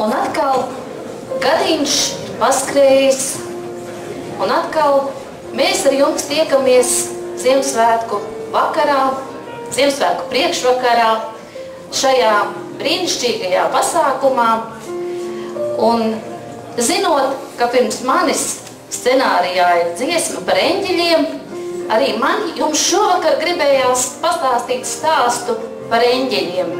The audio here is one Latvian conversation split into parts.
Un atkal gadiņš ir paskrējis, un atkal mēs ar jums tiekamies Ziemassvētku vakarā, Ziemassvētku priekšvakarā, šajā brīnišķīgajā pasākumā. Un zinot, ka pirms manis scenārijā ir dziesma par eņģeļiem, arī man jums šovakar gribējās pastāstīt stāstu par eņģeļiem.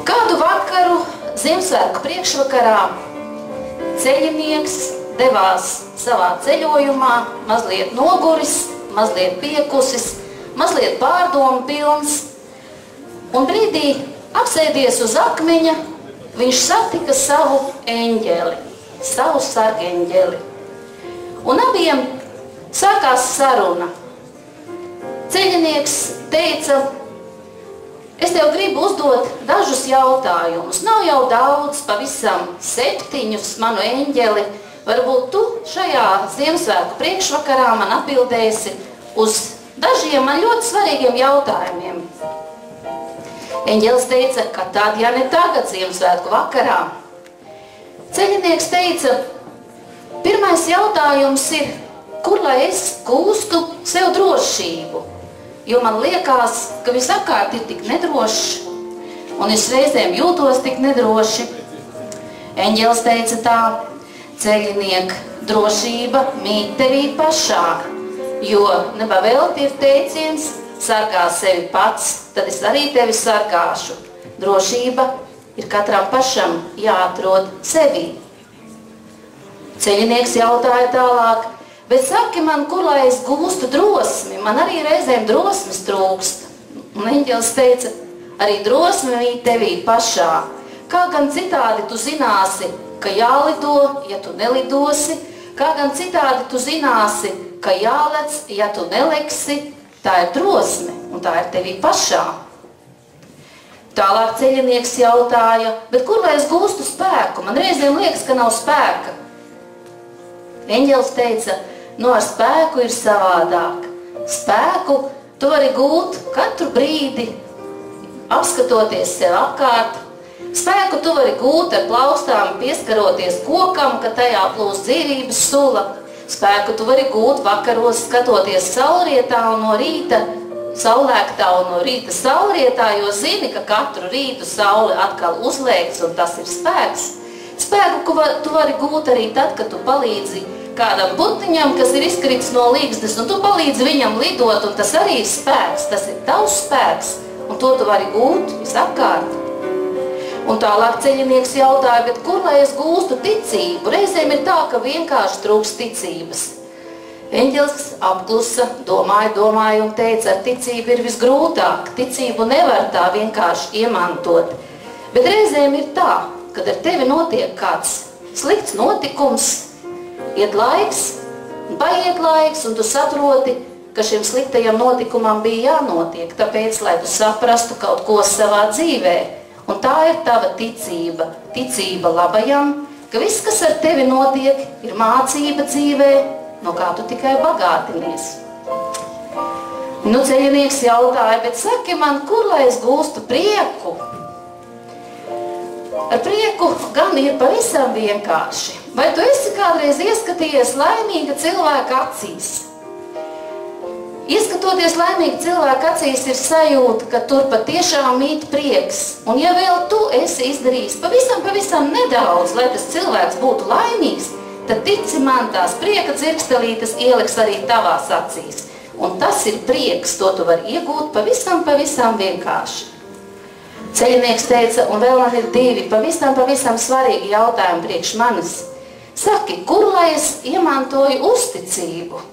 Kādu vakaru Ziemassvētku priekšvakarā ceļinieks devās savā ceļojumā, mazliet noguris, mazliet piekusis, mazliet pārdomu pilns, un brīdī apsēdies uz akmeņa, viņš satika savu eņģeli, savu sargeņģeli. Un abiem sākās saruna. Ceļinieks teica, es tev gribu uzdot dažus jautājumus. Nav jau daudz, pavisam 7 manu eņģeli. Varbūt tu šajā Ziemassvētku priekšvakarā man atbildēsi uz dažiem man ļoti svarīgiem jautājumiem. Eņģelis teica, ka tad, ja ne tagad Ziemassvētku vakarā. Ceļinieks teica, pirmais jautājums ir, kur lai es gūstu sev drošību? Jo man liekas, ka visapkārt ir tik nedroši, un es reizēm jūtos tik nedroši. Eņģelis teica tā, ceļiniek, drošība mīt tevī pašā, jo nepavēlti ir teiciens, sargā sevi pats, tad es arī tevi sargāšu. Drošība ir katram pašam jāatrod sevī. Ceļinieks jautāja tālāk, bet saki man, kur lai es gūstu drosmi? Man arī reizēm drosmes trūkst. Un eņģelis teica, arī drosme mīt tevī pašā. Kā gan citādi tu zināsi, ka jālido, ja tu nelidosi? Kā gan citādi tu zināsi, ka jālec, ja tu neleksi? Tā ir drosme, un tā ir tevī pašā. Tālāk ceļinieks jautāja, bet kur lai es gūstu spēku? Man reizēm liekas, ka nav spēka. Eņģelis teica, ar spēku ir savādāk. Spēku tu vari gūt katru brīdi, apskatoties sev apkārt. Spēku tu vari gūt ar plaustām, pieskaroties kokam, ka tajā plūst dzīvības sula. Spēku tu vari gūt vakaros, skatoties saulrietā un no rīta saulēktā un no rīta saulrietā, jo zini, ka katru rītu saule atkal uzlēks, un tas ir spēks. Spēku tu vari gūt arī tad, kad tu palīdzi kādam putniņam, kas ir izkritis no līgsnes, un tu palīdzi viņam lidot, un tas arī ir spēks, tas ir tavs spēks, un to tu vari gūt visapkārt. Un tālāk ceļinieks jautāja, bet kur lai es gūstu ticību? Reizēm ir tā, ka vienkārši trūkst ticības. Eņģelis apklusa, domāja un teica, ar ticību ir visgrūtāk. Ticību nevar tā vienkārši iemantot. Bet reizēm ir tā, kad ar tevi notiek kāds slikts notikums, iet laiks, paiet laiks, un tu saproti, ka šim sliktajam notikumam bija jānotiek, tāpēc, lai tu saprastu kaut ko savā dzīvē. Un tā ir tava ticība, ticība labajam, ka viss, kas ar tevi notiek, ir mācība dzīvē, no kā tu tikai bagātinies. Ceļinieks jautāja, bet saki man, kur lai es gūstu prieku? Ar prieku gan ir pavisam vienkārši. Vai tu esi kādreiz ieskatījies laimīga cilvēka acīs? Ieskatoties laimīgi cilvēku acīs ir sajūta, ka tur patiešām mīt prieks. Un ja vēl tu esi izdarījis pavisam nedaudz, lai tas cilvēks būtu laimīgs, tad tici man, tās prieka dzirkstelītes ieliks arī tavās acīs. Un tas ir prieks, to tu vari iegūt pavisam vienkārši. Ceļinieks teica, un vēl man ir 2 pavisam svarīgi jautājumi priekš manis. Saki, kur lai es iemantoju uzticību?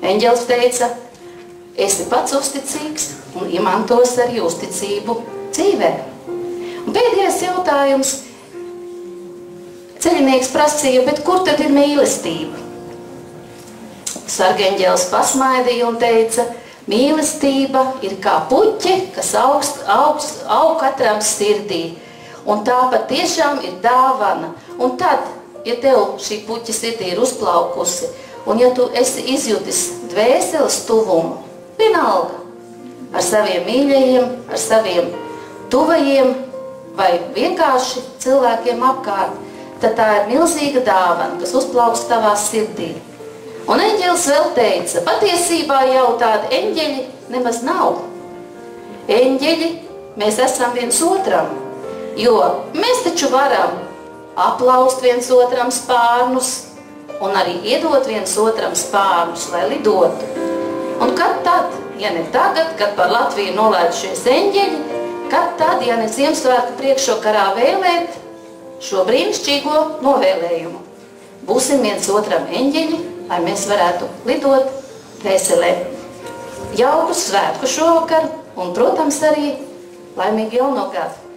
Eņģelis teica, esi pats uzticīgs un iemantos arī uzticību dzīvē. Un pēdējais jautājums. Ceļinieks prasīja, bet kur tad ir mīlestība? Sargeņģelis pasmaidīja un teica, mīlestība ir kā puķe, kas aug katram sirdī. Un tā patiešām ir dāvana. Un tad, ja tev šī puķa sirdī ir uzplaukusi, un ja tu esi izjutis dvēseles tuvumu, vienalga, ar saviem mīļajiem, ar saviem tuvajiem vai vienkārši cilvēkiem apkārt, tad tā ir milzīga dāvana, kas uzplauks tavā sirdī. Un eņģelis vēl teica, patiesībā jau tādi eņģeļi nemaz nav. Eņģeļi mēs esam viens otram, jo mēs taču varam aplaust viens otram spārnus un arī iedot viens otram spārnus, lai lidotu. Un kad tad, ja ne tagad, kad par Latviju nolaidušies eņģeļi, kad tad, ja ne Ziemassvētku priekšvakarā vēlēt šo brīnišķīgo novēlējumu? Būsim viens otram eņģeļi, lai mēs varētu lidot dvēselē. Jauku svētku šovakar un, protams, arī laimīgu jauno gadu.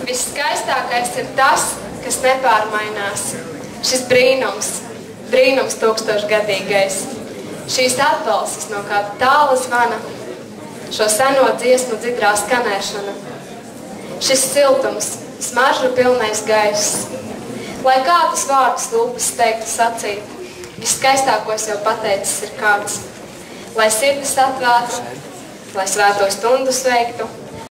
Viskaistākais ir tas, kas nepārmainās. Šis brīnums tūkstošgadīgais. Šīs atbalstis no kāda tāla zvana, šo seno dziesmu dzidrā skanēšana. Šis siltums, smaržu pilnais gaiss. Lai kādus vārdus lūpas teiktu sacīt, viskaistākos jau pateicis ir kāds. Lai sirdis atvērtu, lai svēto stundu sveiktu,